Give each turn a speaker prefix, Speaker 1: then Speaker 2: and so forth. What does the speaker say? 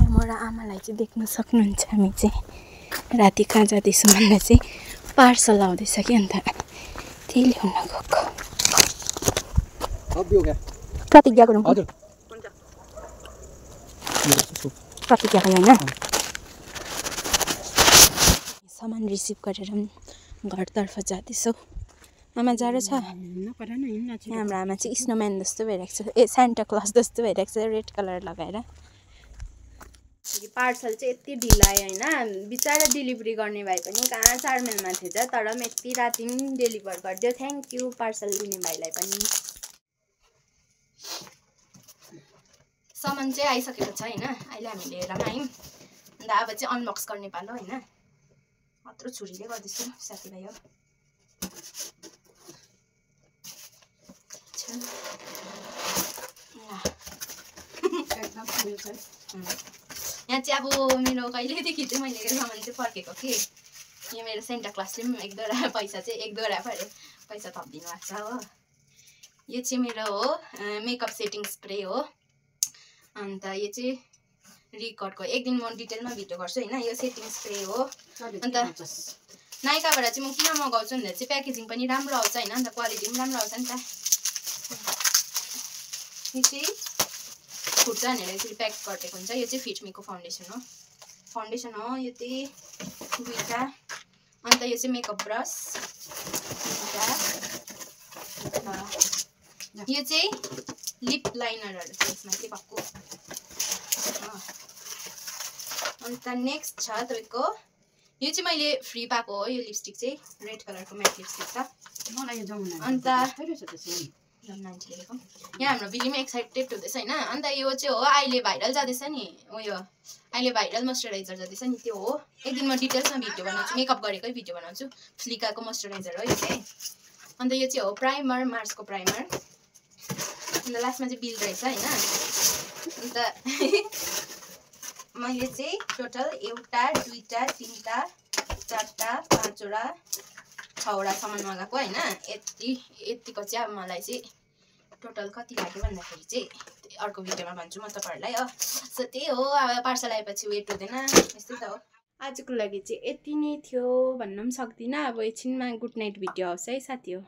Speaker 1: म र आमालाई चाहिँ देख्न सक्नुहुन्छ हामी चाहिँ राति कहाँ जाँदैछौँ भन्दा चाहिँ पार्सल आउँदैछ कि अन्त त्यही ल्याउन गएको प्रतिज्ञा गरौँ प्रतिज्ञा भयो होइन सामान रिसिभ गरेर घरतर्फ जाँदैछौँ आमा जाडो छ हाम्रो आमा चाहिँ स्नोम्यान जस्तो भइरहेको छ ए सान्टा क्लज जस्तो भइरहेको छ रेड कलर लगाएर पार्सल चाहिँ यति ढिलो आयो होइन बिचरा डेलिभरी गर्ने भाइ पनि कहाँ 4 माइलमा थिएछ तर पनि यति राति पनि डेलिभर गरिदियो थ्याङ्क यू पार्सल दिने भाइलाई पनि सामान चाहिँ आइसकेको छ होइन अहिले हामी लिएर पनि आयौँ अन्त अब चाहिँ अनबक्स गर्ने पालो होइन अत्रो छुरीले गर्दैछु साथीभाइ हो यहाँ चाहिँ अब मेरो कहिलेदेखि चाहिँ मैले सामान चाहिँ फर्केको कि यो मेरो सेन्टा क्लासले पनि 1-2 पैसा चाहिँ 1-2 पैसा थपिदिनु भएको छ हो यो चाहिँ मेरो हो मेकअप सेटिङ स्प्रे हो अन्त यो चाहिँ रिकर्डको एक दिन म डिटेलमा भिडियो गर्छु होइन यो सेटिङ स्प्रे हो अन्त नाइकाबाट चाहिँ म किन मगाउँछु भन्दा चाहिँ प्याकेजिङ पनि राम्रो आउँछ होइन अन्त क्वालिटी पनि राम्रो आउँछ नि त यो चाहिँ फुट्छ भनेर यसरी प्याक गरिदिएको हुन्छ यो चाहिँ फिटमीको फाउन्डेसन हो यो चाहिँ 2टा अन्त यो चाहिँ मेकअप ब्रस यो चाहिँ लिप लाइनरहरू छ यसमा चाहिँ भक्कु अन्त नेक्स्ट छ तपाईँको यो चाहिँ मैले फ्री पाएको हो यो लिपस्टिक चाहिँ रेड कलरको म्याट लिपस्टिक छ अन्त यहाँ हाम्रो बिलीमा एक्साइटेड हुँदैछ होइन अन्त यो चाहिँ हो अहिले भाइरल जाँदैछ नि उयो अहिले भाइरल मोइस्चराइजर जाँदैछ नि त्यो हो एक दिन म डिटेल्समा भिडियो बनाउँछु मेकअप गरेकै भिडियो बनाउँछु फ्लिकाको मोइस्चराइजर हो यो चाहिँ अन्त यो चाहिँ हो प्राइमर मार्सको प्राइमर अन्त लास्टमा चाहिँ बिल रहेछ होइन अन्त मैले चाहिँ टोटल 1 2 3 4 5 6 सामान मगाएको होइन यतिको चाहिँ अब मलाई चाहिँ टोटल कति लाग्यो भन्दाखेरि चाहिँ अर्को भिडियोमा भन्छु म तपाईँहरूलाई हो सो त्यही हो अब पार्सल आएपछि वेट हुँदैन यस्तै त हो आजको लागि चाहिँ यति नै थियो भन्न पनि सक्दिनँ अब एकछिनमा गुड नाइट भिडियो आउँछ है साथी हो।